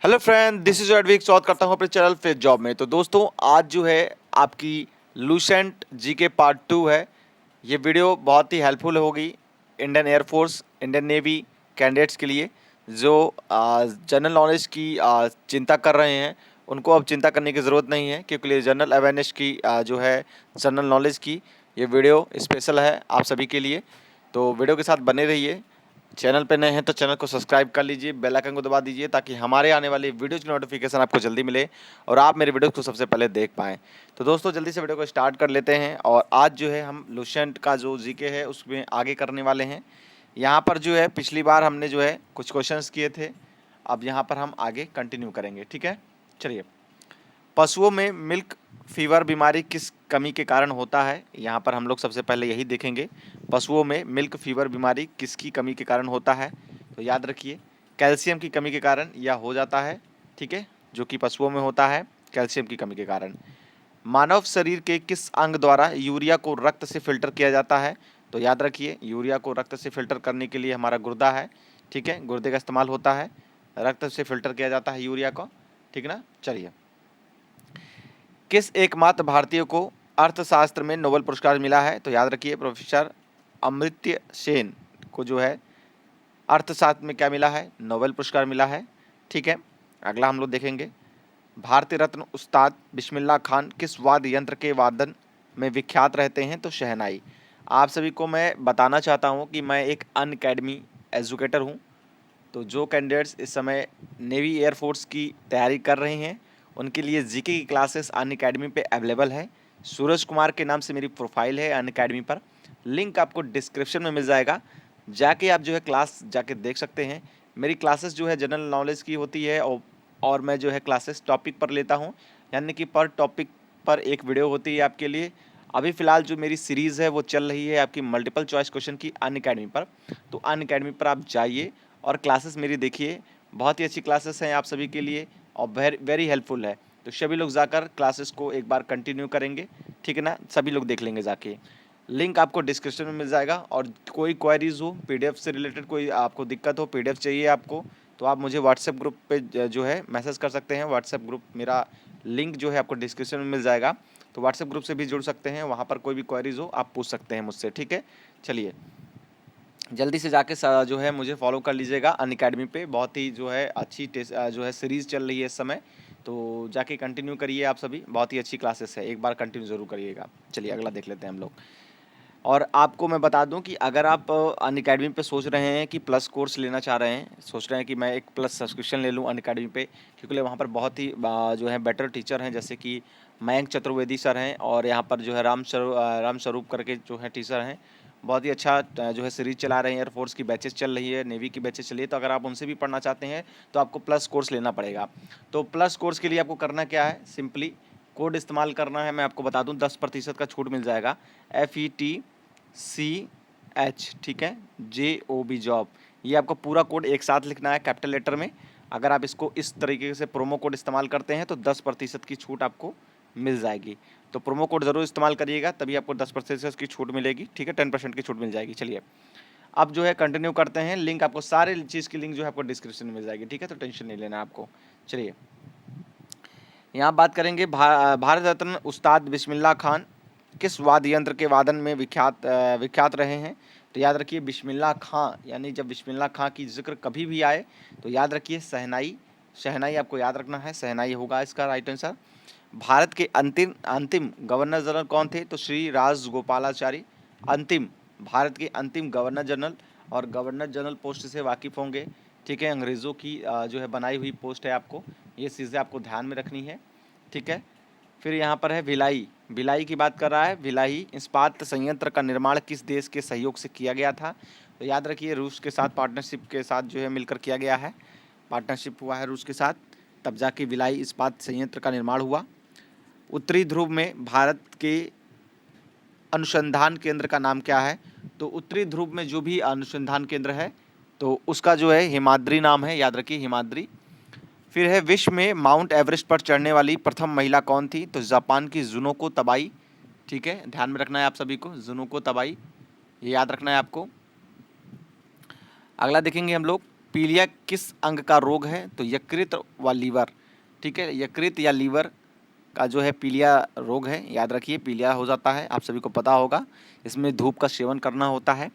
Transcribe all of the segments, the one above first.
Hello friend, this is Edvik. स्वागत करता हूँ अपने चैनल फेस जॉब में। तो दोस्तों, आज जो है आपकी लूसेंट जीके पार्ट 2 है। ये वीडियो बहुत ही हेल्पफुल होगी Indian air force, Indian navy candidates के लिए जो जनरल नॉलेज की चिंता कर रहे हैं। उनको अब चिंता करने की ज़रूरत नहीं है, क्योंकि जनरल अवेयरनेस की जो है जनरल नॉलेज की ये वीडियो स्पेशल है आप सभी के लिए। तो वीडियो के साथ बने रहिए। चैनल पे नए हैं तो चैनल को सब्सक्राइब कर लीजिए, बेल आइकन को दबा दीजिए ताकि हमारे आने वाली वीडियोज़ की नोटिफिकेशन आपको जल्दी मिले और आप मेरे वीडियो को सबसे पहले देख पाएँ। तो दोस्तों, जल्दी से वीडियो को स्टार्ट कर लेते हैं। और आज जो है हम लूसेंट का जो जीके है उसमें आगे करने वाले हैं। यहाँ पर जो है पिछली बार हमने जो है कुछ क्वेश्चंस किए थे, अब यहाँ पर हम आगे कंटिन्यू करेंगे। ठीक है, चलिए। पशुओं में मिल्क फीवर बीमारी किस कमी के कारण होता है? यहाँ पर हम लोग सबसे पहले यही देखेंगे, पशुओं में मिल्क फीवर बीमारी किसकी कमी के कारण होता है। तो याद रखिए, कैल्शियम की कमी के कारण यह हो जाता है। ठीक है, जो कि पशुओं में होता है कैल्शियम की कमी के कारण। मानव शरीर के किस अंग द्वारा यूरिया को रक्त से फिल्टर किया जाता है? तो याद रखिए, यूरिया को रक्त से फिल्टर करने के लिए हमारा गुर्दा है। ठीक है, गुर्दे का इस्तेमाल होता है, रक्त से फिल्टर किया जाता है यूरिया को। ठीक ना, चलिए। किस एकमात्र भारतीय को अर्थशास्त्र में नोबेल पुरस्कार मिला है? तो याद रखिए, प्रोफेसर अमर्त्य सेन को जो है अर्थशास्त्र में क्या मिला है? नोबेल पुरस्कार मिला है। ठीक है, अगला हम लोग देखेंगे, भारतीय रत्न उस्ताद बिस्मिल्लाह खान किस वाद्य यंत्र के वादन में विख्यात रहते हैं? तो शहनाई। आप सभी को मैं बताना चाहता हूँ कि मैं एक अनअकैडमी एजुकेटर हूँ। तो जो कैंडिडेट्स इस समय नेवी एयरफोर्स की तैयारी कर रहे हैं उनके लिए जीके की क्लासेस अनअकैडमी पे अवेलेबल है। सूरज कुमार के नाम से मेरी प्रोफाइल है अनअकैडमी पर, लिंक आपको डिस्क्रिप्शन में मिल जाएगा। जाके आप जो है क्लास जाके देख सकते हैं। मेरी क्लासेस जो है जनरल नॉलेज की होती है और मैं जो है क्लासेस टॉपिक पर लेता हूँ, यानी कि पर टॉपिक पर एक वीडियो होती है आपके लिए। अभी फ़िलहाल जो मेरी सीरीज़ है वो चल रही है आपकी मल्टीपल चॉइस क्वेश्चन की अनअकैडमी पर। तो अनअकैडमी पर आप जाइए और क्लासेस मेरी देखिए। बहुत ही अच्छी क्लासेस हैं आप सभी के लिए और वेरी हेल्पफुल है। तो सभी लोग जाकर क्लासेस को एक बार कंटिन्यू करेंगे। ठीक है ना, सभी लोग देख लेंगे जाके। लिंक आपको डिस्क्रिप्शन में मिल जाएगा। और कोई क्वेरीज हो, पीडीएफ से रिलेटेड कोई आपको दिक्कत हो, पीडीएफ चाहिए आपको, तो आप मुझे व्हाट्सएप ग्रुप पे जो है मैसेज कर सकते हैं। व्हाट्सएप ग्रुप मेरा लिंक जो है आपको डिस्क्रिप्शन में मिल जाएगा। तो व्हाट्सएप ग्रुप से भी जुड़ सकते हैं, वहाँ पर कोई भी क्वेरीज हो आप पूछ सकते हैं मुझसे। ठीक है, चलिए जल्दी से जाके जो है मुझे फॉलो कर लीजिएगा अनअकैडमी पे। बहुत ही जो है अच्छी जो है सीरीज़ चल रही है इस समय। तो जाके कंटिन्यू करिए आप सभी, बहुत ही अच्छी क्लासेस है, एक बार कंटिन्यू ज़रूर करिएगा। चलिए अगला देख लेते हैं हम लोग। और आपको मैं बता दूं कि अगर आप अनअकैडमी पे सोच रहे हैं कि प्लस कोर्स लेना चाह रहे हैं, सोच रहे हैं कि मैं एक प्लस सब्सक्रिप्शन ले लूं अनअकैडमी पे, क्योंकि वहाँ पर बहुत ही जो है बेटर टीचर हैं, जैसे कि मयंक चतुर्वेदी सर हैं और यहाँ पर जो है राम स्वरूप करके जो है टीचर हैं। बहुत ही अच्छा जो है सीरीज चला रहे हैं, एयरफोर्स की बैचेस चल रही है, नेवी की बैचेस चली है। तो अगर आप उनसे भी पढ़ना चाहते हैं तो आपको प्लस कोर्स लेना पड़ेगा। तो प्लस कोर्स के लिए आपको करना क्या है, सिंपली कोड इस्तेमाल करना है। मैं आपको बता दूं 10% का छूट मिल जाएगा, FETCH। ठीक है, JOB जॉब, ये आपको पूरा कोड एक साथ लिखना है कैपिटल लेटर में। अगर आप इसको इस तरीके से प्रोमो कोड इस्तेमाल करते हैं तो 10% की छूट आपको मिल जाएगी। तो प्रोमो कोड ज़रूर इस्तेमाल करिएगा, तभी आपको 10% की छूट मिलेगी। ठीक है, 10% की छूट मिल जाएगी। चलिए अब जो है कंटिन्यू करते हैं। लिंक आपको सारे चीज़ की लिंक जो है आपको डिस्क्रिप्शन में मिल जाएगी। ठीक है, तो टेंशन नहीं लेना आपको। चलिए यहाँ बात करेंगे, भारत रत्न उस्ताद बिस्मिल्लाह खान किस वाद्य यंत्र के वादन में विख्यात रहे हैं? तो याद रखिए, बिस्मिल्लाह खां, यानी जब बिस्मिल्लाह खां की जिक्र कभी भी आए तो याद रखिए शहनाई। शहनाई आपको याद रखना है, शहनाई होगा इसका राइट आंसर। भारत के अंतिम अंतिम गवर्नर जनरल कौन थे? तो श्री राजगोपालाचारी। अंतिम, भारत के अंतिम गवर्नर जनरल। और गवर्नर जनरल पोस्ट से वाकिफ़ होंगे। ठीक है, अंग्रेज़ों की जो है बनाई हुई पोस्ट है, आपको ये चीज़ें आपको ध्यान में रखनी है। ठीक है, फिर यहाँ पर है भिलाई। भिलाई की बात कर रहा है। भिलाई इस्पात संयंत्र का निर्माण किस देश के सहयोग से किया गया था? तो याद रखिए, रूस के साथ पार्टनरशिप के साथ जो है मिलकर किया गया है, पार्टनरशिप हुआ है रूस के साथ, तब जाके भिलाई इस्पात संयंत्र का निर्माण हुआ। उत्तरी ध्रुव में भारत के अनुसंधान केंद्र का नाम क्या है? तो उत्तरी ध्रुव में जो भी अनुसंधान केंद्र है तो उसका जो है हिमाद्री नाम है, याद रखिए हिमाद्री। फिर है, विश्व में माउंट एवरेस्ट पर चढ़ने वाली प्रथम महिला कौन थी? तो जापान की जुनोको तबाई। ठीक है, ध्यान में रखना है आप सभी को, जुनोको तबाई, ये याद रखना है आपको। अगला देखेंगे हम लोग, पीलिया किस अंग का रोग है? तो यकृत व लीवर, ठीक है, यकृत या लीवर का जो है पीलिया रोग है, याद रखिए पीलिया हो जाता है, आप सभी को पता होगा। इसमें धूप का सेवन करना होता है।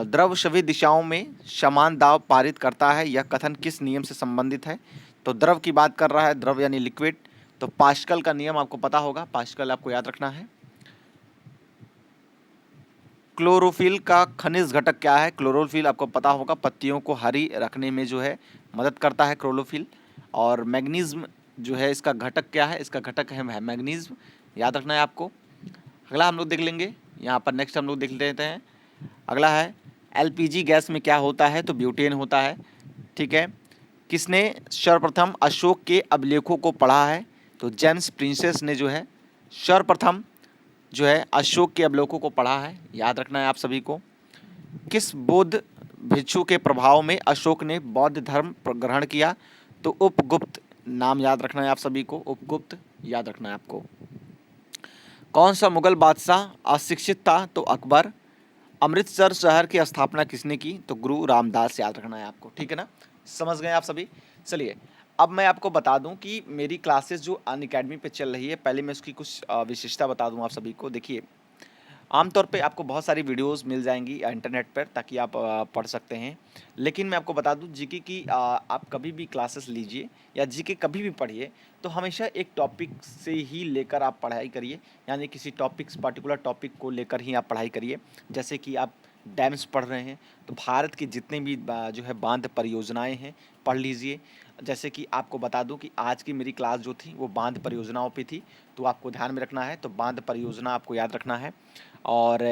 द्रव सभी दिशाओं में समान दाब पारित करता है, यह कथन किस नियम से संबंधित है? तो द्रव की बात कर रहा है, द्रव यानी लिक्विड। तो पास्कल का नियम आपको पता होगा, पास्कल आपको याद रखना है। क्लोरोफिल का खनिज घटक क्या है? क्लोरोफिल आपको पता होगा, पत्तियों को हरी रखने में जो है मदद करता है क्लोरोफिल। और मैग्नीज्म जो है इसका घटक क्या है? इसका घटक है मैग्नीज्म, याद रखना है आपको। अगला हम लोग देख लेंगे, यहाँ पर नेक्स्ट हम लोग देख लेते हैं। अगला है एलपीजी गैस में क्या होता है? तो ब्यूटेन होता है, ठीक है। किसने सर्वप्रथम अशोक के अभिलेखों को पढ़ा है? तो जेम्स प्रिंसेस ने जो है सर्वप्रथम जो है अशोक के अभिलेखों को पढ़ा है, याद रखना है आप सभी को। किस बौद्ध भिक्षु के प्रभाव में अशोक ने बौद्ध धर्म ग्रहण किया? तो उपगुप्त, नाम याद रखना है आप सभी को, उपगुप्त याद रखना है आपको। कौन सा मुगल बादशाह अशिक्षित था? तो अकबर। अमृतसर शहर की स्थापना किसने की? तो गुरु रामदास, याद रखना है आपको, ठीक है ना, समझ गए आप सभी। चलिए अब मैं आपको बता दूं कि मेरी क्लासेस जो अनअकैडमी पे चल रही है, पहले मैं उसकी कुछ विशेषता बता दूं आप सभी को। देखिए आमतौर पे आपको बहुत सारी वीडियोस मिल जाएंगी इंटरनेट पर, ताकि आप पढ़ सकते हैं। लेकिन मैं आपको बता दूं जीके की आप कभी भी क्लासेस लीजिए या जीके कभी भी पढ़िए, तो हमेशा एक टॉपिक से ही लेकर आप पढ़ाई करिए, यानी किसी टॉपिक्स पर्टिकुलर टॉपिक को लेकर ही आप पढ़ाई करिए। जैसे कि आप डैम्स पढ़ रहे हैं तो भारत की जितने भी जो है बांध परियोजनाएं हैं पढ़ लीजिए। जैसे कि आपको बता दूं कि आज की मेरी क्लास जो थी वो बांध परियोजनाओं पे थी, तो आपको ध्यान में रखना है, तो बांध परियोजना आपको याद रखना है। और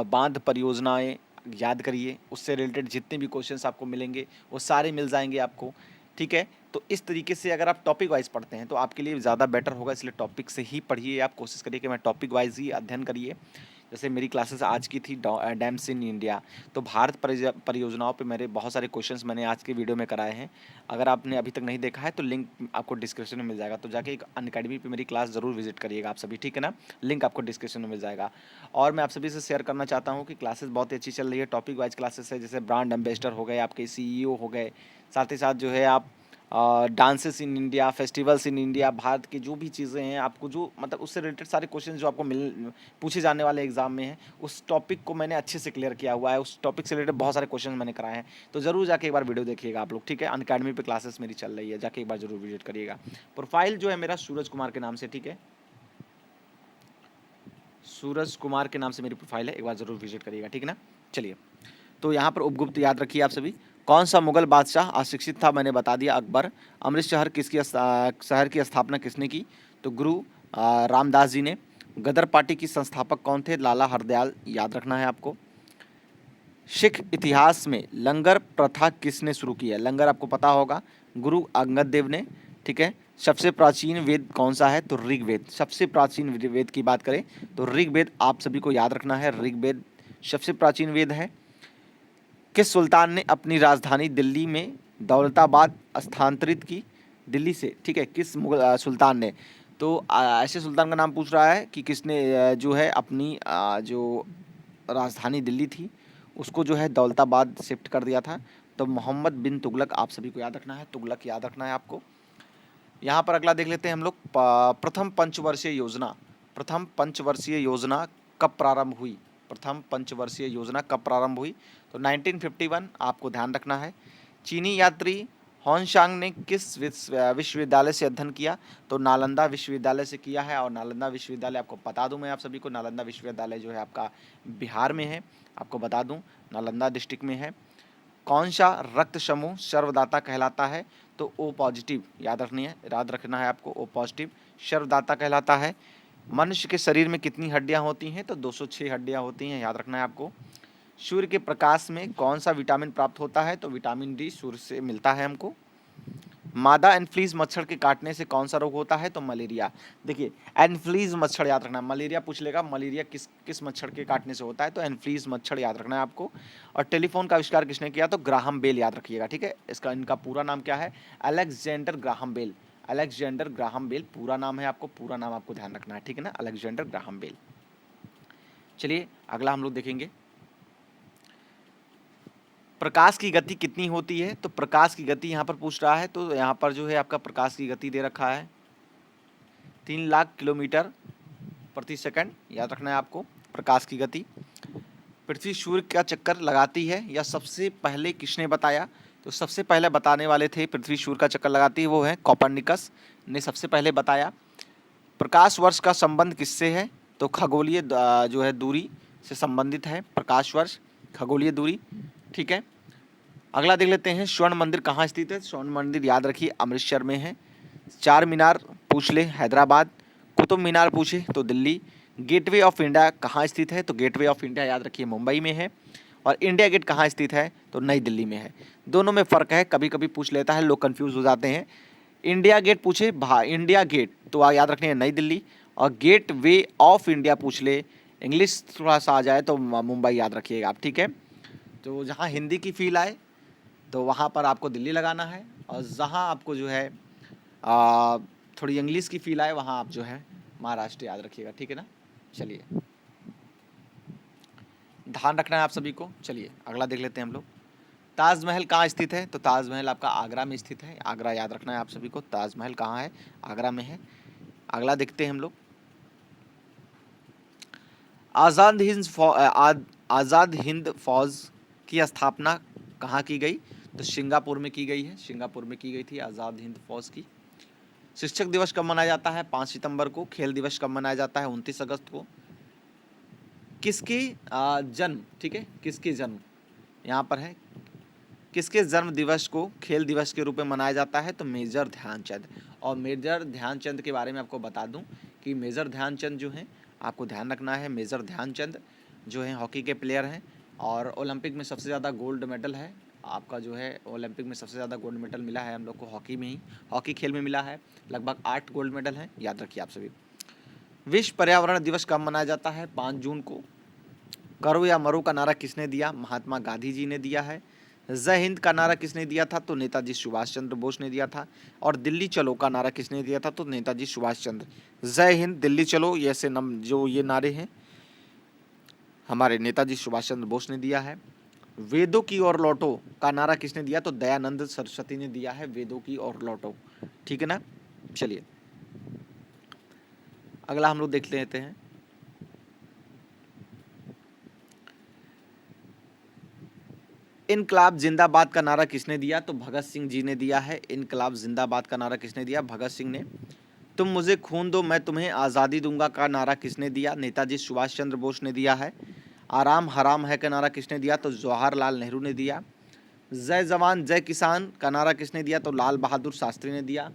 बांध परियोजनाएं याद करिए, उससे रिलेटेड जितने भी क्वेश्चंस आपको मिलेंगे वो सारे मिल जाएंगे आपको, ठीक है। तो इस तरीके से अगर आप टॉपिक वाइज पढ़ते हैं तो आपके लिए ज़्यादा बेटर होगा, इसलिए टॉपिक से ही पढ़िए, आप कोशिश करिए कि मैं टॉपिक वाइज ही अध्ययन करिए। जैसे मेरी क्लासेस आज की थी डैम्स इन इंडिया, तो भारत परियोजनाओं पे मेरे बहुत सारे क्वेश्चंस मैंने आज के वीडियो में कराए हैं। अगर आपने अभी तक नहीं देखा है तो लिंक आपको डिस्क्रिप्शन में मिल जाएगा, तो जाके एक अनअकैडमी पे मेरी क्लास ज़रूर विजिट करिएगा आप सभी, ठीक है ना, लिंक आपको डिस्क्रिप्शन में मिल जाएगा। और मैं आप सभी से शेयर करना चाहता हूँ कि क्लासेस बहुत ही अच्छी चल रही है, टॉपिक वाइज क्लासेस है, जैसे ब्रांड एम्बेसडर हो गए, आपके CEO हो गए, साथ ही साथ जो है आप dances in India, festivals in India, Bharat की जो भी चीज़ें हैं, आपको जो मतलब उससे रिलेटेड सारे क्वेश्चन जो आपको पूछे जाने वाले एग्जाम में हैं, उस टॉपिक को मैंने अच्छे से क्लियर किया हुआ है, उस टॉपिक से रिलेटेड बहुत सारे क्वेश्चन मैंने कराए हैं। तो ज़रूर जाके एक बार वीडियो देखिएगा आप लोग, ठीक है। अनअकैडमी पे क्लासेस मेरी चल रही है, जाके एक बार जरूर विजिट करिएगा। प्रोफाइल जो है मेरा सूरज कुमार के नाम से, ठीक है, सूरज कुमार के नाम से मेरी प्रोफाइल है, एक बार जरूर विजिट करिएगा, ठीक है ना। चलिए, तो यहाँ पर उपगुप्त याद रखिए आप सभी। कौन सा मुगल बादशाह अशिक्षित था? मैंने बता दिया, अकबर। अमृत शहर की स्थापना किसने की? तो गुरु रामदास जी ने। गदर पार्टी की संस्थापक कौन थे? लाला हरदयाल, याद रखना है आपको। सिख इतिहास में लंगर प्रथा किसने शुरू की है? लंगर आपको पता होगा, गुरु अंगद देव ने, ठीक है। सबसे प्राचीन वेद कौन सा है? तो ऋग्वेद। सबसे प्राचीन वेद की बात करें तो ऋग्वेद आप सभी को याद रखना है, ऋग्वेद सबसे प्राचीन वेद है। किस सुल्तान ने अपनी राजधानी दिल्ली में दौलताबाद स्थानांतरित की? दिल्ली से, ठीक है, किस मुगल सुल्तान ने? तो ऐसे सुल्तान का नाम पूछ रहा है कि किसने जो है अपनी जो राजधानी दिल्ली थी उसको जो है दौलताबाद शिफ्ट कर दिया था। तो मोहम्मद बिन तुगलक, आप सभी को याद रखना है, तुगलक याद रखना है आपको। यहाँ पर अगला देख लेते हैं हम लोग, प्रथम पंचवर्षीय योजना। प्रथम पंचवर्षीय योजना कब प्रारंभ हुई? प्रथम पंचवर्षीय योजना कब प्रारंभ हुई? तो 1951, आपको ध्यान रखना है। चीनी यात्री हॉन्शांग ने किस विश्वविद्यालय से अध्ययन किया? तो नालंदा विश्वविद्यालय से किया है। और नालंदा विश्वविद्यालय आपको बता दूं मैं आप सभी को, नालंदा विश्वविद्यालय जो है आपका बिहार में है, आपको बता दूं नालंदा डिस्ट्रिक्ट में है। कौन सा रक्त समूह सर्वदाता कहलाता है? तो ओ पॉजिटिव, याद रखना है आपको, ओ पॉजिटिव सर्वदाता कहलाता है। मनुष्य के शरीर में कितनी हड्डियां होती हैं? तो 206 हड्डियां होती हैं, याद रखना है आपको। सूर्य के प्रकाश में कौन सा विटामिन प्राप्त होता है? तो विटामिन डी सूर्य से मिलता है हमको। मादा एनफ्लीज मच्छर के काटने से कौन सा रोग होता है? तो मलेरिया। देखिए एनफ्लीज मच्छर याद रखना, मलेरिया पूछ लेगा, मलेरिया किस किस मच्छर के काटने से होता है? तो एनफ्लीज मच्छर याद रखना है आपको। और टेलीफोन का आविष्कार किसने किया? तो ग्राहम बेल, याद रखिएगा, ठीक है। इनका पूरा नाम क्या है? Alexander Graham Bell. Alexander Graham Bell पूरा नाम है, आपको पूरा नाम आपको ध्यान रखना है, ठीक है ना, अलेक्जेंडर ग्राहम बेल। चलिए अगला हम लोग देखेंगे, प्रकाश की गति कितनी होती है, तो प्रकाश की गति यहाँ पर पूछ रहा है, तो यहाँ पर जो है आपका प्रकाश की गति दे रखा है 3 लाख किलोमीटर प्रति सेकंड, याद रखना है आपको प्रकाश की गति। पृथ्वी सूर्य का चक्कर लगाती है, या सबसे पहले किसने बताया, तो सबसे पहले बताने वाले थे पृथ्वी सूर्य का चक्कर लगाती है, वो है कोपरनिकस ने सबसे पहले बताया। प्रकाश वर्ष का संबंध किससे है, तो खगोलीय जो है दूरी से संबंधित है प्रकाश वर्ष, खगोलीय दूरी, ठीक है। अगला देख लेते हैं, स्वर्ण मंदिर कहाँ स्थित है। स्वर्ण मंदिर याद रखिए अमृतसर में है। चार मीनार पूछ ले हैदराबाद, कुतुब मीनार पूछे तो दिल्ली। गेटवे ऑफ इंडिया कहाँ स्थित है, तो गेटवे ऑफ इंडिया याद रखिए मुंबई में है। और इंडिया गेट कहाँ स्थित है, तो नई दिल्ली में है। दोनों में फ़र्क है, कभी कभी पूछ लेता है, लोग कंफ्यूज हो जाते हैं। इंडिया गेट पूछे इंडिया गेट तो याद रखनी है नई दिल्ली, और गेट वे ऑफ इंडिया पूछ ले, इंग्लिश थोड़ा सा आ जाए तो मुंबई याद रखिएगा आप, ठीक है। तो जहाँ हिंदी की फील आए तो वहाँ पर आपको दिल्ली लगाना है, और जहाँ आपको जो है थोड़ी इंग्लिश की फील आए वहाँ आप जो है महाराष्ट्र याद रखिएगा, ठीक है ना। चलिए ध्यान रखना है आप सभी को। चलिए अगला देख लेते हैं हम लोग, ताजमहल कहाँ स्थित है, तो ताजमहल आपका आगरा में स्थित है। आगरा याद रखना है आप सभी को, ताजमहल कहाँ है, आगरा में है। अगला देखते हैं हम लोग, आज़ाद हिंद फौज की स्थापना कहाँ की गई, तो सिंगापुर में की गई है, सिंगापुर में की गई थी आज़ाद हिंद फौज की। शिक्षक दिवस कब मनाया जाता है, 5 सितंबर को। खेल दिवस कब मनाया जाता है, 29 अगस्त को। किसके जन्म, ठीक है, किसके जन्म यहाँ पर है, किसके जन्म दिवस को खेल दिवस के रूप में मनाया जाता है, तो मेजर ध्यानचंद। और मेजर ध्यानचंद के बारे में आपको बता दूं कि मेजर ध्यानचंद जो हैं, आपको ध्यान रखना है, मेजर ध्यानचंद जो हैं हॉकी के प्लेयर हैं, और ओलंपिक में सबसे ज़्यादा गोल्ड मेडल है आपका जो है, ओलंपिक में सबसे ज़्यादा गोल्ड मेडल मिला है हम लोग को हॉकी में ही, हॉकी खेल में मिला है, लगभग 8 गोल्ड मेडल हैं, याद रखिए आप सभी। विश्व पर्यावरण दिवस कब मनाया जाता है, 5 जून को। करो या मरो का नारा किसने दिया, महात्मा गांधी जी ने दिया है। जय हिंद का नारा किसने दिया था, तो नेताजी सुभाष चंद्र बोस ने दिया था। और दिल्ली चलो का नारा किसने दिया था, तो नेताजी सुभाष चंद्र। जय हिंद, दिल्ली चलो, ये ऐसे जो ये नारे हैं हमारे नेताजी सुभाष चंद्र बोस ने दिया है। वेदों की ओर लौटो का नारा किसने दिया, तो दयानंद सरस्वती ने दिया है, वेदों की ओर लौटो, ठीक है ना। चलिए अगला हम लोग देख लेते हैं, इनकलाब जिंदाबाद का नारा किसने दिया, तो भगत सिंह जी ने दिया है। इनकलाब जिंदाबाद का नारा किसने दिया, भगत सिंह ने। तुम मुझे खून दो मैं तुम्हें आज़ादी दूंगा का नारा किसने दिया, नेताजी सुभाष चंद्र बोस ने दिया है। आराम हराम है का नारा किसने दिया, तो जवाहरलाल नेहरू ने दिया। जय जवान जय किसान का नारा किसने दिया, तो लाल बहादुर शास्त्री ने दिया।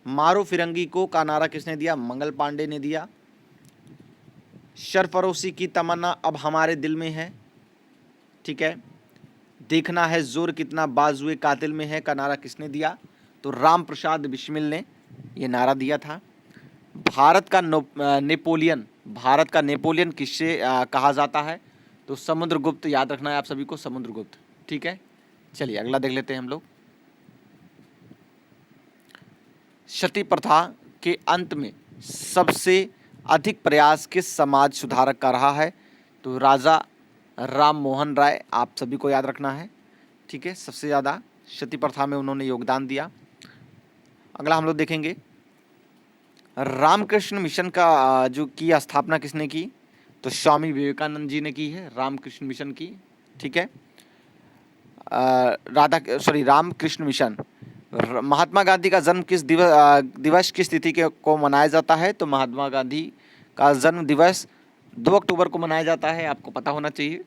मारो फिरंगी को का नारा किसने दिया, मंगल पांडे ने दिया। सरफरोशी की तमन्ना अब हमारे दिल में है, ठीक है। देखना है जोर कितना बाजुए कातिल में है का नारा किसने दिया, तो राम प्रसाद बिस्मिल ने ये नारा दिया था। भारत का नेपोलियन किससे कहा जाता है, तो समुद्रगुप्त, याद रखना है आप सभी को, समुद्रगुप्त, ठीक है। चलिए अगला देख लेते हैं हम लोग, सती प्रथा के अंत में सबसे अधिक प्रयास किस समाज सुधारक का रहा है, तो राजा राम मोहन राय, आप सभी को याद रखना है, ठीक है। सबसे ज़्यादा सती प्रथा में उन्होंने योगदान दिया। अगला हम लोग देखेंगे, रामकृष्ण मिशन का जो की स्थापना किसने की, तो स्वामी विवेकानंद जी ने की है, रामकृष्ण मिशन की, ठीक है। रामकृष्ण मिशन। महात्मा गांधी का जन्म किस दिवस किस तिथि को मनाया जाता है, तो महात्मा गांधी का जन्म दिवस 2 अक्टूबर को मनाया जाता है, आपको पता होना चाहिए।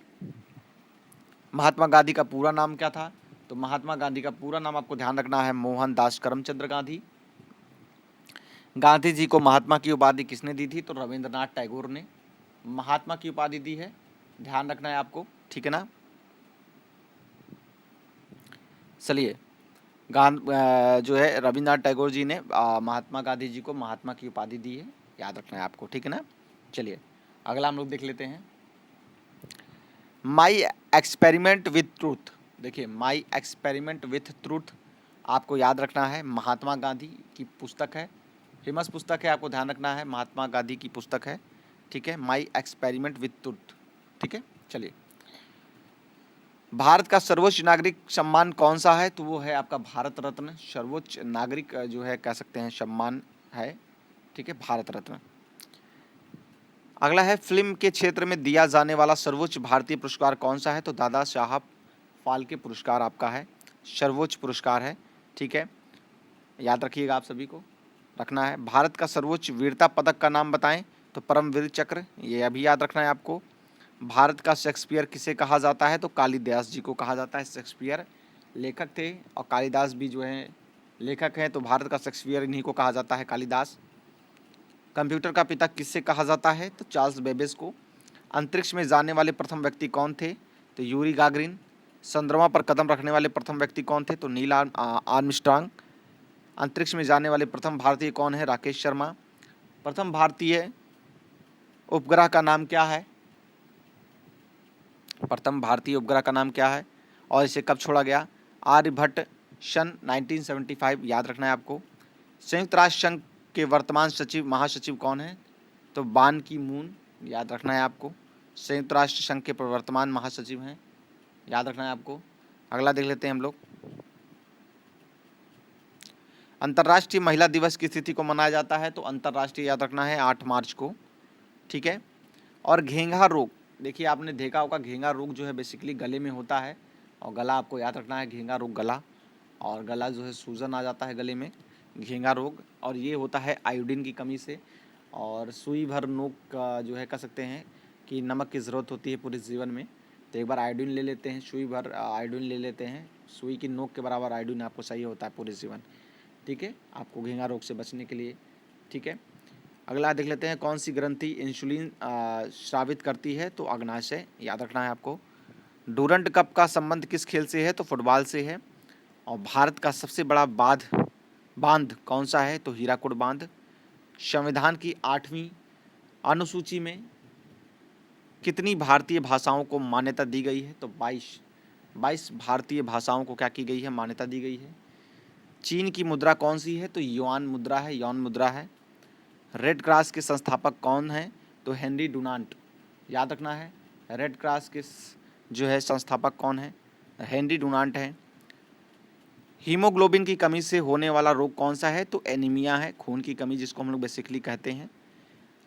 महात्मा गांधी का पूरा नाम क्या था, तो महात्मा गांधी का पूरा नाम आपको ध्यान रखना है, मोहनदास करमचंद गांधी। गांधी जी को महात्मा की उपाधि किसने दी थी, तो रविंद्रनाथ टैगोर ने महात्मा की उपाधि दी है, ध्यान रखना है आपको, ठीक है ना। चलिए जो है रविंद्रनाथ टैगोर जी ने महात्मा गांधी जी को महात्मा की उपाधि दी है, याद रखना है आपको, ठीक है ना। चलिए अगला हम लोग देख लेते हैं, माई एक्सपेरिमेंट विथ ट्रूथ। देखिए माई एक्सपेरिमेंट विथ ट्रूथ आपको याद रखना है, महात्मा गांधी की पुस्तक है, फेमस पुस्तक है, आपको ध्यान रखना है, महात्मा गांधी की पुस्तक है, ठीक है, माई एक्सपेरिमेंट विथ ट्रूथ, ठीक है। चलिए भारत का सर्वोच्च नागरिक सम्मान कौन सा है? तो वो है आपका भारत रत्न। सर्वोच्च नागरिक जो है कह सकते हैं सम्मान है, ठीक है, भारत रत्न। अगला है फिल्म के क्षेत्र में दिया जाने वाला सर्वोच्च भारतीय पुरस्कार कौन सा है? तो दादा साहब फाल्के पुरस्कार आपका है, सर्वोच्च पुरस्कार है, ठीक है, याद रखिएगा, आप सभी को रखना है। भारत का सर्वोच्च वीरता पदक का नाम बताएं? तो परमवीर चक्र, ये अभी याद रखना है आपको। भारत का शेक्सपियर किसे कहा जाता है? तो कालिदास जी को कहा जाता है। शेक्सपियर लेखक थे और कालिदास भी जो है लेखक हैं, तो भारत का शेक्सपियर इन्हीं को कहा जाता है, कालिदास। कंप्यूटर का पिता किससे कहा जाता है? तो चार्ल्स बेबेज को। अंतरिक्ष में जाने वाले प्रथम व्यक्ति कौन थे? तो यूरी गागरिन। चंद्रमा पर कदम रखने वाले प्रथम व्यक्ति कौन थे? तो नील आर्मस्ट्रांग। अंतरिक्ष में जाने वाले प्रथम भारतीय कौन है? राकेश शर्मा। प्रथम भारतीय उपग्रह का नाम क्या है? प्रथम भारतीय उपग्रह का नाम क्या है और इसे कब छोड़ा गया? आर्यभट्ट, सन 1975, याद रखना है आपको। संयुक्त राष्ट्र संघ के वर्तमान सचिव महासचिव कौन है? तो बान की मून, याद रखना है आपको। संयुक्त राष्ट्र संघ के वर्तमान महासचिव हैं, याद रखना है आपको। अगला देख लेते हैं हम लोग। अंतर्राष्ट्रीय महिला दिवस की तिथि को मनाया जाता है? तो अंतर्राष्ट्रीय, याद रखना है, 8 मार्च को, ठीक है। और घेंघा रोग, देखिए आपने देखा होगा घेंघा रोग जो है बेसिकली गले में होता है, और गला आपको याद रखना है, घेंघा रोग गला, और गला जो है सूजन आ जाता है गले में, घेंघा रोग, और ये होता है आयोडीन की कमी से। और सुई भर नोक का जो है कह सकते हैं कि नमक की ज़रूरत होती है पूरे जीवन में, तो एक बार आयोडीन ले लेते हैं, सुई भर आयोडीन ले लेते हैं, सुई की नोक के बराबर आयोडीन आपको चाहिए होता है पूरे जीवन, ठीक है, आपको घेंघा रोग से बचने के लिए, ठीक है। अगला देख लेते हैं, कौन सी ग्रंथि इंसुलिन स्रावित करती है? तो अग्नाशय, याद रखना है आपको। डूरंड कप का संबंध किस खेल से है? तो फुटबॉल से है। और भारत का सबसे बड़ा बांध कौन सा है? तो हीराकुड बांध। संविधान की 8वीं अनुसूची में कितनी भारतीय भाषाओं को मान्यता दी गई है? तो 22 भारतीय भाषाओं को क्या की गई है? मान्यता दी गई है। चीन की मुद्रा कौन सी है? तो युआन मुद्रा है, यौन मुद्रा है। रेड क्रॉस के संस्थापक कौन हैं? तो हेनरी डुनांट, याद रखना है। रेड क्रॉस के जो है संस्थापक कौन है? हेनरी डुनांट हैं। हीमोग्लोबिन की कमी से होने वाला रोग कौन सा है? तो एनीमिया है, खून की कमी जिसको हम लोग बेसिकली कहते हैं।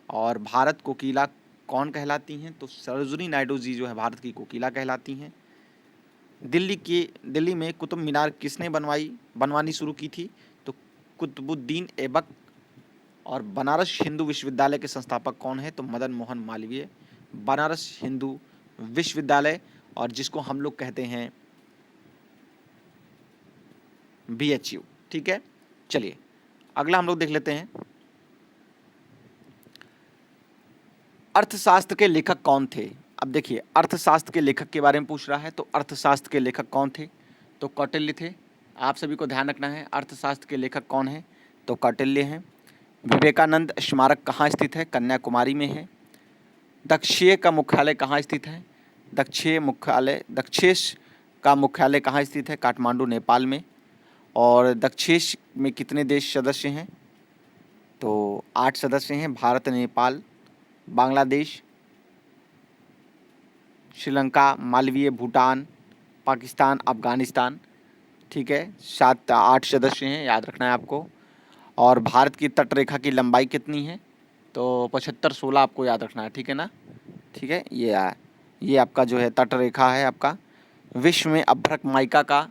और भारत कोकिला कौन कहलाती हैं? तो सरोजिनी नायडू जी जो है भारत की कोकिला कहलाती हैं। दिल्ली में कुतुब मीनार किसने बनवानी शुरू की थी? तो कुतुबुद्दीन ऐबक। और बनारस हिंदू विश्वविद्यालय के संस्थापक कौन है? तो मदन मोहन मालवीय। बनारस हिंदू विश्वविद्यालय, और जिसको हम लोग कहते हैं BHU, ठीक है। चलिए अगला हम लोग देख लेते हैं, अर्थशास्त्र के लेखक कौन थे? अब देखिए अर्थशास्त्र के लेखक के बारे में पूछ रहा है, तो अर्थशास्त्र के लेखक कौन थे? तो कौटिल्य थे। आप सभी को ध्यान रखना है, अर्थशास्त्र के लेखक कौन है? तो कौटिल्य हैं। विवेकानंद स्मारक कहाँ स्थित है? कन्याकुमारी में है। दक्षेय का मुख्यालय कहाँ स्थित है? दक्षेश का मुख्यालय कहाँ स्थित है? काठमांडू, नेपाल में। और दक्षेश में कितने देश सदस्य हैं? तो 8 सदस्य हैं, भारत, नेपाल, बांग्लादेश, श्रीलंका, मालवीय, भूटान, पाकिस्तान, अफगानिस्तान, ठीक है। 8 सदस्य हैं, याद रखना है आपको। और भारत की तट रेखा की लंबाई कितनी है? तो 75-16 आपको याद रखना है, ठीक है ना, ठीक है। ये आपका जो है तट रेखा है आपका। विश्व में अभ्रक माइका का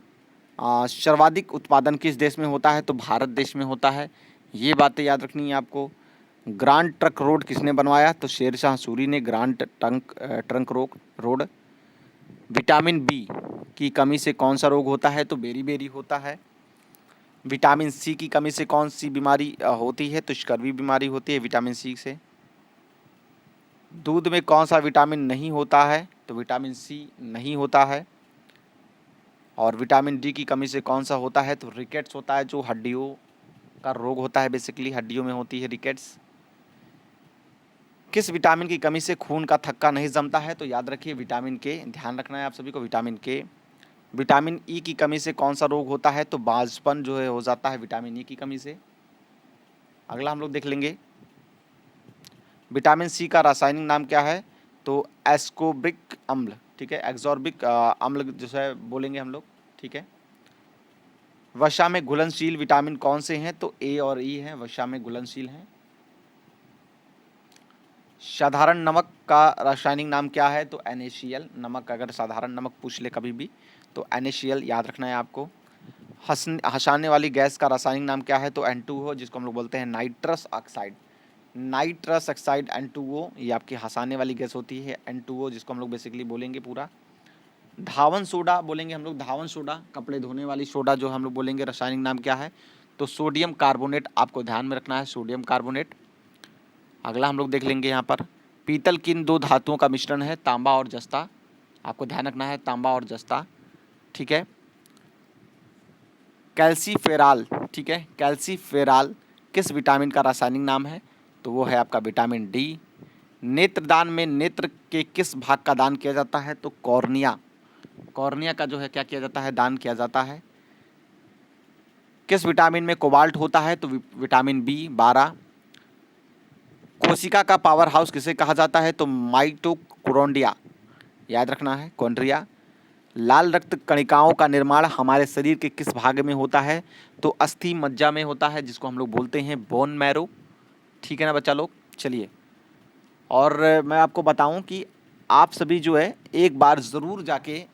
सर्वाधिक उत्पादन किस देश में होता है? तो भारत देश में होता है। ये बातें याद रखनी है आपको। ग्रांड ट्रंक रोड किसने बनवाया? तो शेरशाह सूरी ने grand trunk road. Vitamin B की कमी से कौन सा रोग होता है? तो बेरी होता है। विटामिन सी की कमी से कौन सी बीमारी होती है? तो स्कर्वी बीमारी होती है विटामिन सी से। दूध में कौन सा विटामिन नहीं होता है? तो विटामिन सी नहीं होता है। और विटामिन डी की कमी से कौन सा होता है? तो रिकेट्स होता है, जो हड्डियों का रोग होता है, बेसिकली हड्डियों में होती है रिकेट्स। किस विटामिन की कमी से खून का थक्का नहीं जमता है? तो याद रखिए विटामिन के, ध्यान रखना है आप सभी को, विटामिन के। विटामिन ई की कमी से कौन सा रोग होता है? तो बांझपन जो है हो जाता है विटामिन ई की कमी से। अगला हम लोग देख लेंगे, विटामिन सी का रासायनिक नाम क्या है? तो एस्कोर्बिक अम्ल, ठीक है, एक्सॉर्बिक अम्ल जो है बोलेंगे हम लोग, ठीक है। वसा में घुलनशील विटामिन कौन से हैं? तो ए और ई हैं, वसा में घुलनशील हैं। साधारण नमक का रासायनिक नाम क्या है? तो NaCl। नमक अगर साधारण नमक पूछ ले कभी भी तो NaCl याद रखना है आपको। हंसाने वाली गैस का रासायनिक नाम क्या है? तो N2O, जिसको हम लोग बोलते हैं nitrous oxide. Nitrous oxide N2O, ये आपकी हंसाने वाली गैस होती है N2O, जिसको हम लोग बेसिकली बोलेंगे पूरा। धावन सोडा बोलेंगे हम लोग, धावन सोडा, कपड़े धोने वाली सोडा जो हम लोग बोलेंगे, रासायनिक नाम क्या है? तो सोडियम कार्बोनेट, आपको ध्यान में रखना है, सोडियम कार्बोनेट। अगला हम लोग देख लेंगे यहाँ पर, पीतल किन दो धातुओं का मिश्रण है? तांबा और जस्ता, आपको ध्यान रखना है, तांबा और जस्ता, ठीक है। कैल्सीफेराल, ठीक है, कैल्सीफेराल किस विटामिन का रासायनिक नाम है? तो वो है आपका विटामिन डी। नेत्रदान में नेत्र के किस भाग का दान किया जाता है? तो कॉर्निया, कॉर्निया का जो है क्या किया जाता है? दान किया जाता है। किस विटामिन में कोबाल्ट होता है? तो विटामिन B12। कोशिका का पावर हाउस किसे कहा जाता है? तो माइटोकॉन्ड्रिया, याद रखना है, कॉन्ड्रिया। लाल रक्त कणिकाओं का निर्माण हमारे शरीर के किस भाग में होता है? तो अस्थि मज्जा में होता है, जिसको हम लोग बोलते हैं बोन मैरो, ठीक है ना बच्चा लोग। चलिए, और मैं आपको बताऊं कि आप सभी जो है एक बार ज़रूर जाके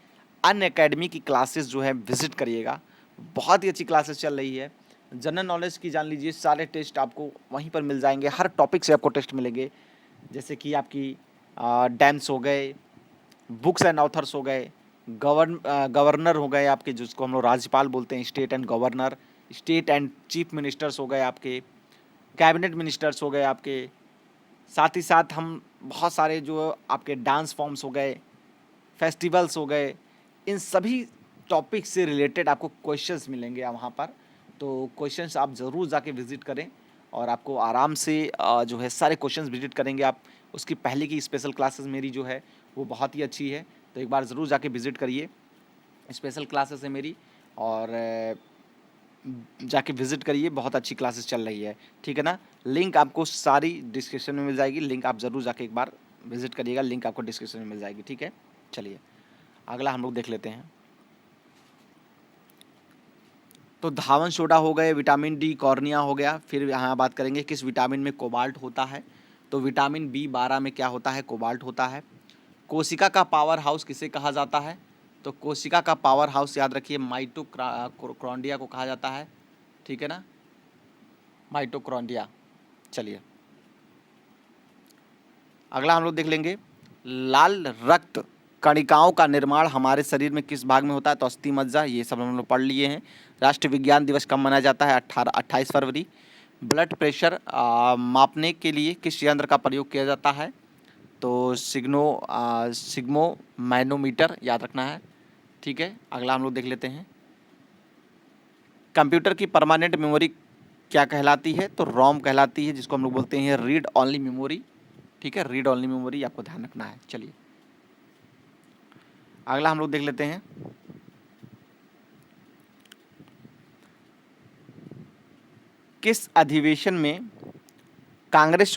अनअकैडमी की क्लासेस जो है विज़िट करिएगा। बहुत ही अच्छी क्लासेस चल रही है। जनरल नॉलेज की जान लीजिए, सारे टेस्ट आपको वहीं पर मिल जाएंगे, हर टॉपिक से आपको टेस्ट मिलेंगे, जैसे कि आपकी डैम्स हो गए, बुक्स एंड ऑथर्स हो गए, गवर्नर हो गए आपके, जिसको हम लोग राज्यपाल बोलते हैं, state and governor, state and chief ministers हो गए आपके, कैबिनेट मिनिस्टर्स हो गए आपके, साथ ही साथ हम बहुत सारे जो आपके डांस फॉर्म्स हो गए, फेस्टिवल्स हो गए, इन सभी टॉपिक से रिलेटेड आपको क्वेश्चंस मिलेंगे वहाँ पर। तो क्वेश्चंस आप ज़रूर जाके विज़िट करें और आपको आराम से जो है सारे क्वेश्चंस विज़िट करेंगे आप। उसकी पहले की स्पेशल क्लासेस मेरी जो है वो बहुत ही अच्छी है, तो एक बार ज़रूर जाके विज़िट करिए। स्पेशल क्लासेस है मेरी, और जाके विज़िट करिए, बहुत अच्छी क्लासेस चल रही है, ठीक है ना। लिंक आपको सारी डिस्क्रिप्शन में मिल जाएगी, लिंक आप ज़रूर जाके एक बार विज़िट करिएगा, लिंक आपको डिस्क्रिप्शन में मिल जाएगी, ठीक है। चलिए, अगला हम लोग देख लेते हैं। तो धावन सोडा हो गए, विटामिन डी, कॉर्निया हो गया। फिर यहाँ बात करेंगे किस विटामिन में कोबाल्ट होता है? तो विटामिन B12 में क्या होता है? कोबाल्ट होता है। कोशिका का पावर हाउस किसे कहा जाता है? तो कोशिका का पावर हाउस याद रखिए माइटोकॉन्ड्रिया को कहा जाता है, ठीक है ना, माइटोकॉन्ड्रिया। चलिए, अगला हम लोग देख लेंगे, लाल रक्त कणिकाओं का निर्माण हमारे शरीर में किस भाग में होता है? तो अस्थि मज्जा, ये सब हम लोग पढ़ लिए हैं। राष्ट्रीय विज्ञान दिवस कब मनाया जाता है? 28 फरवरी। ब्लड प्रेशर मापने के लिए किस यंत्र का प्रयोग किया जाता है? तो सिग्मो मैनोमीटर, याद रखना है, ठीक है। अगला हम लोग देख लेते हैं, कंप्यूटर की परमानेंट मेमोरी क्या कहलाती है? तो रोम कहलाती है, जिसको हम लोग बोलते हैं रीड ऑनली मेमोरी, ठीक है, रीड ऑनली मेमोरी, आपको ध्यान रखना है। चलिए, अगला हम लोग देख लेते हैं, किस अधिवेशन में कांग्रेस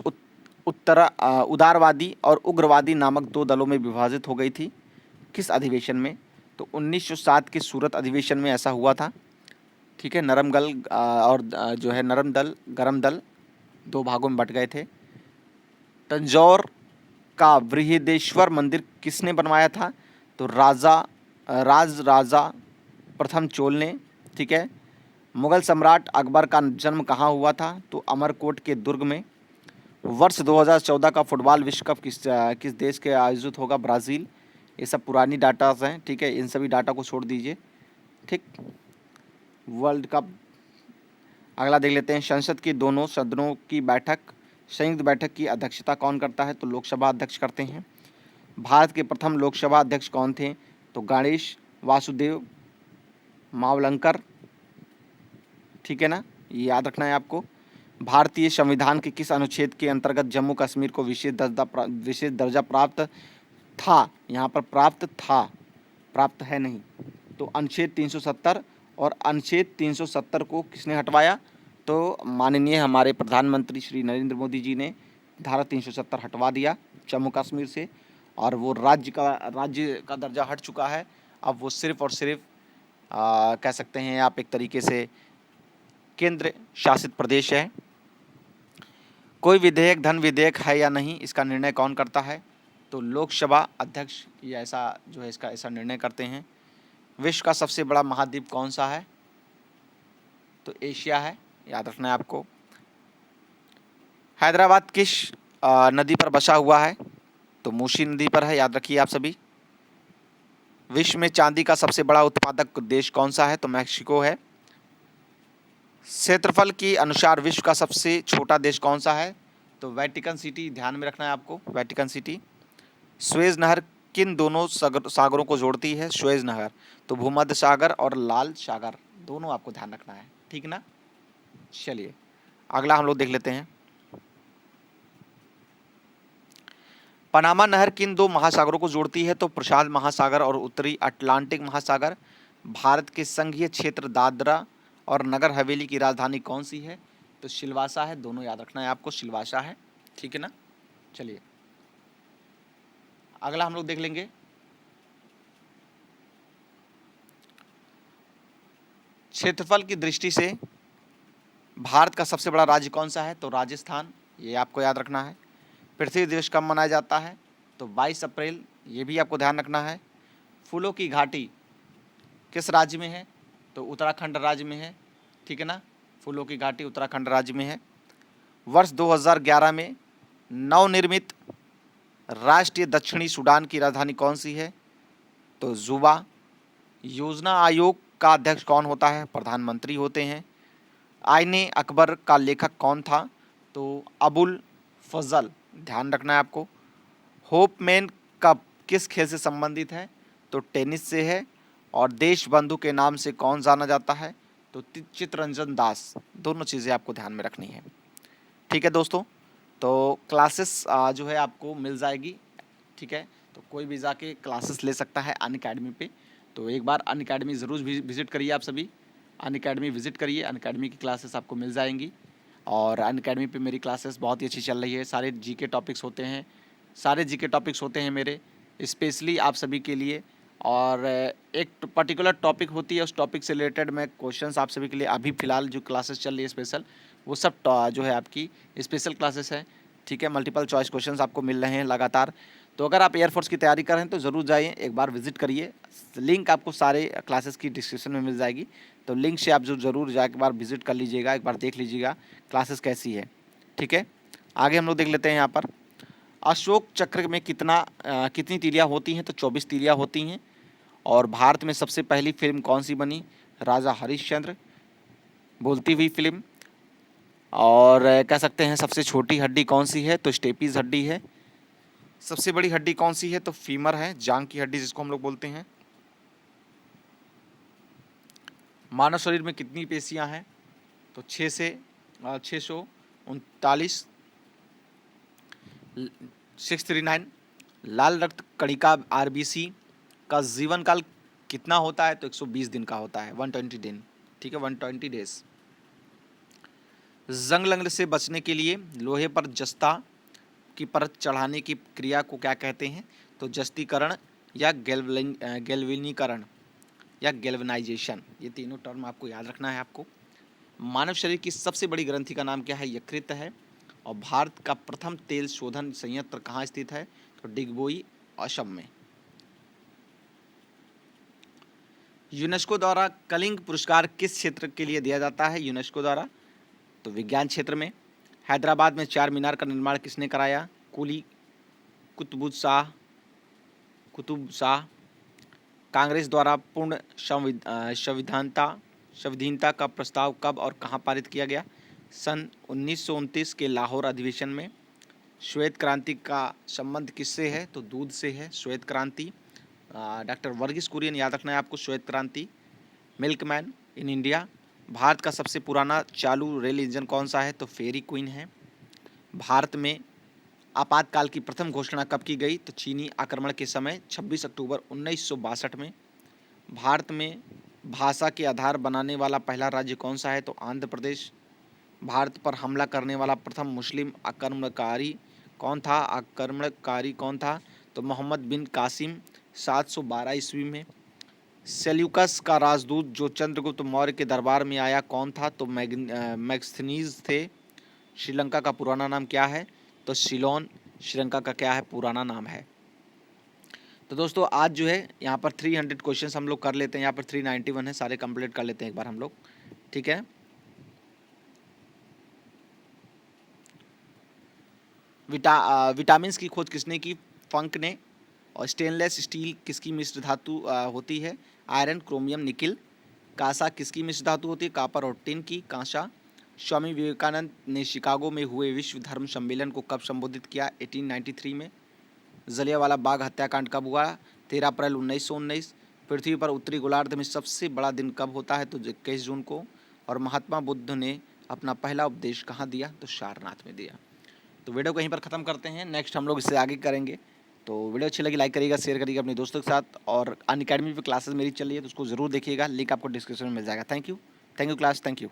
उदारवादी और उग्रवादी नामक दो दलों में विभाजित हो गई थी? किस अधिवेशन में? तो 1907 के सूरत अधिवेशन में ऐसा हुआ था, ठीक है। नरम दल और जो है नरम दल, गरम दल, दो भागों में बट गए थे। तंजौर का बृहदेश्वर मंदिर किसने बनवाया था? तो राजा प्रथम चोल ने, ठीक है। मुगल सम्राट अकबर का जन्म कहाँ हुआ था? तो अमरकोट के दुर्ग में। वर्ष 2014 का फुटबॉल विश्व कप किस देश के आयोजित होगा? ब्राज़ील। ये सब पुरानी डाटाज हैं, ठीक है, इन सभी डाटा को छोड़ दीजिए, ठीक। वर्ल्ड कप, अगला देख लेते हैं, संसद के दोनों सदनों की बैठक, संयुक्त बैठक की अध्यक्षता कौन करता है? तो लोकसभा अध्यक्ष करते हैं। भारत के प्रथम लोकसभा अध्यक्ष कौन थे? तो गणेश वासुदेव मावलंकर, ठीक है ना, ये याद रखना है आपको। भारतीय संविधान के किस अनुच्छेद के अंतर्गत जम्मू कश्मीर को विशेष दर्जा प्राप्त था? यहाँ पर प्राप्त था, प्राप्त है नहीं। तो अनुच्छेद 370, और अनुच्छेद 370 को किसने हटवाया? तो माननीय हमारे प्रधानमंत्री श्री नरेंद्र मोदी जी ने धारा 370 हटवा दिया जम्मू कश्मीर से। और वो राज्य का दर्जा हट चुका है। अब वो सिर्फ और सिर्फ कह सकते हैं आप एक तरीके से केंद्र शासित प्रदेश है। कोई विधेयक धन विधेयक है या नहीं, इसका निर्णय कौन करता है? तो लोकसभा अध्यक्ष ये ऐसा जो है इसका ऐसा निर्णय करते हैं। विश्व का सबसे बड़ा महाद्वीप कौन सा है? तो एशिया है, याद रखना है आपको। हैदराबाद किस नदी पर बसा हुआ है? तो मूसी नदी पर है, याद रखिए आप सभी। विश्व में चांदी का सबसे बड़ा उत्पादक देश कौन सा है? तो मैक्सिको है। क्षेत्रफल के अनुसार विश्व का सबसे छोटा देश कौन सा है? तो वेटिकन सिटी, ध्यान में रखना है आपको, वेटिकन सिटी। सुएज नहर किन दोनों सागरों को जोड़ती है? सुएज नहर, तो भूमध्य सागर और लाल सागर, दोनों आपको ध्यान रखना है, ठीक ना। चलिए अगला हम लोग देख लेते हैं। पनामा नहर किन दो महासागरों को जोड़ती है? तो प्रशांत महासागर और उत्तरी अटलांटिक महासागर। भारत के संघीय क्षेत्र दादरा और नगर हवेली की राजधानी कौन सी है? तो सिलवासा है, दोनों याद रखना है आपको, सिलवासा है, ठीक है ना। चलिए अगला हम लोग देख लेंगे। क्षेत्रफल की दृष्टि से भारत का सबसे बड़ा राज्य कौन सा है? तो राजस्थान, ये आपको याद रखना है। पृथ्वी दिवस कब मनाया जाता है? तो 22 अप्रैल, ये भी आपको ध्यान रखना है। फूलों की घाटी किस राज्य में है? तो उत्तराखंड राज्य में है, ठीक है ना। फूलों की घाटी उत्तराखंड राज्य में है। वर्ष 2011 में नवनिर्मित राष्ट्रीय दक्षिणी सूडान की राजधानी कौन सी है? तो जुबा। योजना आयोग का अध्यक्ष कौन होता है? प्रधानमंत्री होते हैं। आईने अकबर का लेखक कौन था? तो अबुल फजल, ध्यान रखना है आपको। होपमैन कप किस खेल से संबंधित है? तो टेनिस से है। और देश बंधु के नाम से कौन जाना जाता है? तो चित्तरंजन दास, दोनों चीज़ें आपको ध्यान में रखनी है, ठीक है दोस्तों। तो क्लासेस जो है आपको मिल जाएगी, ठीक है। तो कोई भी जाके क्लासेस ले सकता है अनअकैडमी पे। तो एक बार अनअकैडमी ज़रूर विज़िट करिए आप सभी, अनअकैडमी विज़िट करिए, अनअकैडमी की क्लासेस आपको मिल जाएंगी। और अनअकैडमी पे मेरी क्लासेस बहुत ही अच्छी चल रही है। सारे जीके टॉपिक्स होते हैं, सारे जीके टॉपिक्स होते हैं मेरे स्पेशली आप सभी के लिए। और एक पर्टिकुलर टॉपिक होती है, उस टॉपिक से रिलेटेड मैं क्वेश्चंस आप सभी के लिए अभी फ़िलहाल जो क्लासेस चल रही है स्पेशल, वो सब जो है आपकी स्पेशल क्लासेस है, ठीक है। मल्टीपल चॉइस क्वेश्चंस आपको मिल रहे हैं लगातार। तो अगर आप एयरफोर्स की तैयारी कर रहे हैं तो ज़रूर जाइए, एक बार विजिट करिए। लिंक आपको सारे क्लासेस की डिस्क्रिप्शन में मिल जाएगी, तो लिंक से आप जो ज़रूर जा एक बार विजिट कर लीजिएगा, एक बार देख लीजिएगा क्लासेस कैसी है, ठीक है। आगे हम लोग देख लेते हैं यहाँ पर। अशोक चक्र में कितनी तीलियाँ होती हैं? तो 24 तीलियाँ होती हैं। और भारत में सबसे पहली फिल्म कौन सी बनी? राजा हरिश्चंद्र, बोलती हुई फिल्म। और कह सकते हैं सबसे छोटी हड्डी कौन सी है? तो स्टेपीज हड्डी है। सबसे बड़ी हड्डी कौन सी है? तो फीमर है, जांग की हड्डी जिसको हम लोग बोलते हैं। मानव शरीर में कितनी पेशियां हैं? तो 639, 639। लाल रक्त कणिका आरबीसी का जीवन काल कितना होता है? तो 120 दिन का होता है, 120 दिन, ठीक है, 120 डेज। जंग लगने से बचने के लिए लोहे पर जस्ता की परत चढ़ाने की क्रिया को क्या कहते हैं? तो जस्तीकरण या गैल्वेनीकरण या गैल्वेनाइजेशन, ये तीनों टर्म आपको याद रखना है आपको। मानव शरीर की सबसे बड़ी ग्रंथि का नाम क्या है? यकृत है। और भारत का प्रथम तेल शोधन संयंत्र कहाँ स्थित है? तो डिगबोई, असम में। यूनेस्को द्वारा कलिंग पुरस्कार किस क्षेत्र के लिए दिया जाता है? यूनेस्को द्वारा तो विज्ञान क्षेत्र में। हैदराबाद में चार मीनार का निर्माण किसने कराया? कुली कुतुब शाह। कांग्रेस द्वारा पूर्ण संविधानता का प्रस्ताव कब और कहां पारित किया गया? सन 1929 के लाहौर अधिवेशन में। श्वेत क्रांति का संबंध किससे है? तो दूध से है, श्वेत क्रांति। डॉक्टर वर्गीस कुरियन, याद रखना है आपको, श्वेत क्रांति। Milkman in India. भारत का सबसे पुराना चालू रेल इंजन कौन सा है? तो फेरी क्वीन है। भारत में आपातकाल की प्रथम घोषणा कब की गई? तो चीनी आक्रमण के समय 26 अक्टूबर 1962 में। भारत में भाषा के आधार बनाने वाला पहला राज्य कौन सा है? तो आंध्र प्रदेश। भारत पर हमला करने वाला प्रथम मुस्लिम आक्रमणकारी कौन था? तो तो मोहम्मद बिन कासिम 712 ईस्वी में। सेल्यूकस का राजदूत जो चंद्रगुप्त मौर्य के दरबार में आया कौन था? तो मैग्स्थनीज थे। श्रीलंका का पुराना नाम क्या है? तो सिलोन श्रीलंका का क्या है पुराना नाम है। तो दोस्तों आज जो है यहाँ पर 300 क्वेश्चंस हम लोग कर लेते हैं। यहाँ पर 391 है, सारे कंप्लीट कर लेते हैं एक बार हम लोग, ठीक है। विटामिन्स की खोज किसने की? फंक ने। और स्टेनलेस स्टील किसकी मिश्र धातु होती है? Iron, chromium, nickel. कांसा किसकी मिश्र धातु होती है? कापर और टिन की। कांसा। स्वामी विवेकानंद ने शिकागो में हुए विश्व धर्म सम्मेलन को कब संबोधित किया? 1893 में। जलियांवाला बाग हत्याकांड कब हुआ? 13 अप्रैल 1919। पृथ्वी पर उत्तरी गोलार्ध में सबसे बड़ा दिन कब होता है? तो 21 जून को। और महात्मा बुद्ध ने अपना पहला उपदेश कहाँ दिया? तो सारनाथ में दिया। तो वीडियो को यहीं पर ख़त्म करते हैं, नेक्स्ट हम लोग इससे आगे करेंगे। तो वीडियो अच्छी लगी लाइक करिएगा, शेयर करिएगा अपने दोस्तों के साथ। और अनअकैडमी पे क्लासेस मेरी चल रही है तो उसको ज़रूर देखिएगा, लिंक आपको डिस्क्रिप्शन में मिल जाएगा। Thank you class, thank you.